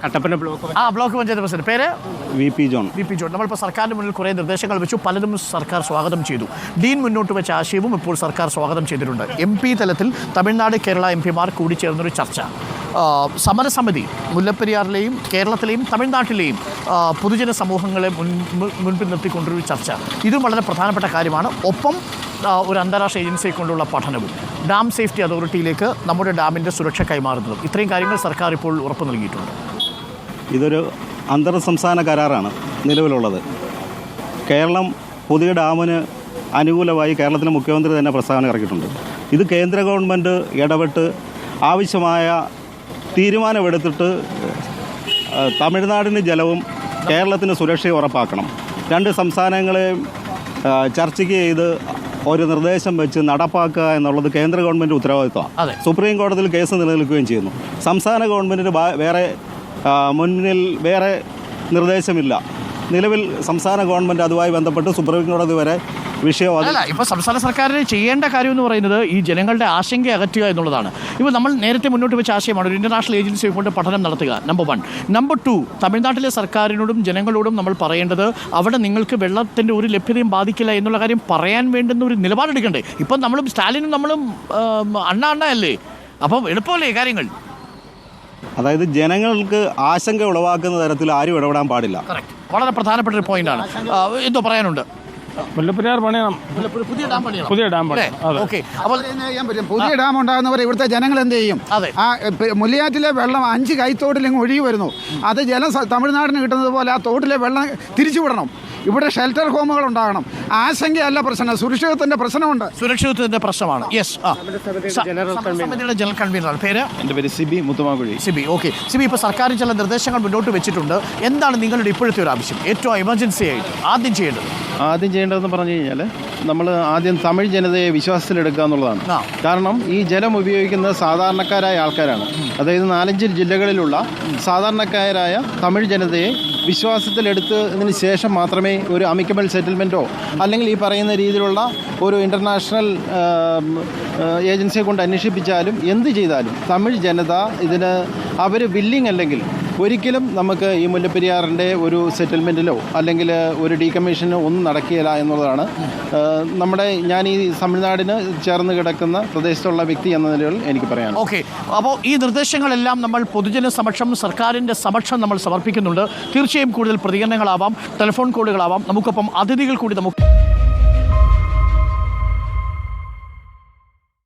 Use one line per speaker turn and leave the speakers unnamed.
Kattappana
block panchayat president. പേര്
VP John.
നമ്മളിപ്പോൾ സർക്കാരിന് മുന്നിൽ കുറേ നിർദ്ദേശങ്ങൾ വെച്ചു, പലതും സർക്കാർ സ്വാഗതം ചെയ്തു. ഡീൻ മുന്നോട്ട് വെച്ച ആശയവും ഇപ്പോൾ സർക്കാർ സ്വാഗതം ചെയ്തിട്ടുണ്ട്. MP തലത്തിൽ തമിഴ്നാട് കേരള MPമാർ കൂടി ചേർന്നൊരു ചർച്ച. സമരസമിതി മുല്ലപ്പെരിയാറിലെയും കേരളത്തിലെയും തമിഴ്നാട്ടിലെയും പൊതുജന സമൂഹങ്ങളെ മുൻപിൽ നിർത്തിക്കൊണ്ടൊരു ചർച്ച, ഇതും വളരെ പ്രധാനപ്പെട്ട കാര്യമാണ്. ഒപ്പം ഒരു അന്താരാഷ്ട്ര ഏജൻസിയെ കൊണ്ടുള്ള പഠനവും ഡാം സേഫ്റ്റി അതോറിറ്റിയിലേക്ക് നമ്മുടെ ഡാമിൻ്റെ സുരക്ഷ കൈമാറുന്നതും, ഇത്രയും കാര്യങ്ങൾ സർക്കാർ ഇപ്പോൾ ഉറപ്പ് നൽകിയിട്ടുണ്ട്.
ഇതൊരു അന്തർ സംസ്ഥാന കരാറാണ് നിലവിലുള്ളത്. കേരളം പുതിയ ഡാമിന് അനുകൂലമായി കേരളത്തിലെ മുഖ്യമന്ത്രി തന്നെ പ്രസ്താവന ഇറക്കിയിട്ടുണ്ട്. ഇത് കേന്ദ്ര ഗവൺമെൻറ് ഇടപെട്ട് ആവശ്യമായ തീരുമാനമെടുത്തിട്ട് തമിഴ്നാടിന് ജലവും കേരളത്തിന് സുരക്ഷയും ഉറപ്പാക്കണം. രണ്ട് സംസ്ഥാനങ്ങളെയും ചർച്ചയ്ക്ക് ചെയ്ത് ഒരു നിർദ്ദേശം വെച്ച് നടപ്പാക്കുക എന്നുള്ളത് കേന്ദ്ര ഗവൺമെൻറ് ഉത്തരവാദിത്വമാണ്. സുപ്രീം കോടതിയിൽ കേസ് നിലനിൽക്കുകയും ചെയ്യുന്നു. സംസ്ഥാന ഗവൺമെൻറ്റിന് മുന്നിൽ വേറെ നിർദ്ദേശമില്ല. നിലവിൽ സംസ്ഥാന ഗവൺമെൻറ് അതുമായി ബന്ധപ്പെട്ട് സുപ്രീം കോടതി വരെ
അല്ല, ഇപ്പോൾ സംസ്ഥാന സർക്കാരിന് ചെയ്യേണ്ട കാര്യം എന്ന് പറയുന്നത് ഈ ജനങ്ങളുടെ ആശങ്ക അകറ്റുക എന്നുള്ളതാണ്. ഇപ്പോൾ നമ്മൾ നേരത്തെ മുന്നോട്ട് വെച്ച ആശയമാണ് ഒരു ഇൻ്റർനാഷണൽ ഏജൻസിയെ കൊണ്ട് പഠനം നടത്തുക, നമ്പർ 1. നമ്പർ 2, തമിഴ്നാട്ടിലെ സർക്കാരിനോടും ജനങ്ങളോടും നമ്മൾ പറയേണ്ടത് അവിടെ നിങ്ങൾക്ക് വെള്ളത്തിൻ്റെ ഒരു ലഭ്യതയും ബാധിക്കില്ല എന്നുള്ള കാര്യം പറയാൻ വേണ്ടുന്ന ഒരു നിലപാടെടുക്കണ്ടേ. ഇപ്പം നമ്മളും സ്റ്റാലിനും നമ്മളും അണ്ണയല്ലേ, അപ്പം എളുപ്പമല്ലേ കാര്യങ്ങൾ.
അതായത് ജനങ്ങൾക്ക് ആശങ്ക ഉളവാക്കുന്ന തരത്തിൽ ആരും ഇടപെടാൻ പാടില്ല.
വളരെ പ്രധാനപ്പെട്ട ഒരു പോയിന്റാണ്. എന്തോ പറയാനുണ്ട്?
മുല്ലപ്പെരിയാർ പണിയണം, പുതിയ ഡാം
പുതിയ ഡാം ഉണ്ടാകുന്നവരെ ഇവിടുത്തെ ജനങ്ങൾ എന്ത് ചെയ്യും? മുല്ലയാറ്റിലെ വെള്ളം 5 കൈത്തോട്ടിലെങ്കിൽ ഒഴുകി വരുന്നു. അത് ജലം തമിഴ്നാടിന് കിട്ടുന്നത് പോലെ ആ തോട്ടിലെ വെള്ളം തിരിച്ചുവിടണം. ഇവിടെ ഷെൽട്ടർ ഹോമുകൾ ഉണ്ടാകണം. ആശങ്കയല്ല പ്രശ്നം, സുരക്ഷിതത്വത്തിന്റെ പ്രശ്നമുണ്ട്.
സുരക്ഷിതത്വത്തിന്റെ പ്രശ്നമാണ്. ജനറൽ കൺവീനറാണ്. പേര്?
എൻ്റെ പേര് സിബി മുത്തുമാകുഴി.
ഓക്കെ സിബി, ഇപ്പോൾ സർക്കാർ ചില നിർദ്ദേശങ്ങൾ മുന്നോട്ട് വെച്ചിട്ടുണ്ട്. എന്താണ് നിങ്ങളുടെ ഇപ്പോഴത്തെ ഒരു ആവശ്യം, ഏറ്റവും എമർജൻസി ആയിട്ട് ആദ്യം
ചെയ്യേണ്ടതെന്ന് പറഞ്ഞു കഴിഞ്ഞാൽ നമ്മൾ ആദ്യം തമിഴ് ജനതയെ വിശ്വാസത്തിലെടുക്കുക എന്നുള്ളതാണ്. കാരണം ഈ ജലം ഉപയോഗിക്കുന്നത് സാധാരണക്കാരായ ആൾക്കാരാണ്. അതായത് 4-5 ജില്ലകളിലുള്ള സാധാരണക്കാരായ തമിഴ് ജനതയെ വിശ്വാസത്തിലെടുത്തതിന് ശേഷം മാത്രമേ ഒരു അമിക്കബിൾ സെറ്റിൽമെൻറ്റോ അല്ലെങ്കിൽ ഈ പറയുന്ന രീതിയിലുള്ള ഒരു ഇൻ്റർനാഷണൽ ഏജൻസിയെ കൊണ്ട് അന്വേഷിപ്പിച്ചാലും എന്ത് ചെയ്താലും തമിഴ് ജനത ഇതിന് അവർ വില്ലിങ് അല്ലെങ്കിൽ ഒരിക്കലും നമുക്ക് ഈ മുല്ലപ്പെരിയാറിൻ്റെ ഒരു സെറ്റിൽമെൻറ്റിലോ അല്ലെങ്കിൽ ഒരു ഡീകമ്മീഷനോ ഒന്നും നടക്കുകയില്ല എന്നുള്ളതാണ് ഞാൻ ഈ തമിഴ്നാടിന് ചേർന്ന് കിടക്കുന്ന പ്രദേശത്തുള്ള വ്യക്തി എന്ന നിലയിൽ എനിക്ക് പറയാം.
ഓക്കെ, അപ്പോൾ ഈ നിർദ്ദേശങ്ങളെല്ലാം നമ്മൾ പൊതുജന സമക്ഷം, സർക്കാരിൻ്റെ സമക്ഷം നമ്മൾ സമർപ്പിക്കുന്നുണ്ട്. തീർച്ചയായും കൂടുതൽ പ്രതികരണങ്ങളാവാം, ടെലിഫോൺ കോളുകളാവാം, നമുക്കൊപ്പം അതിഥികൾ കൂടി നമുക്ക്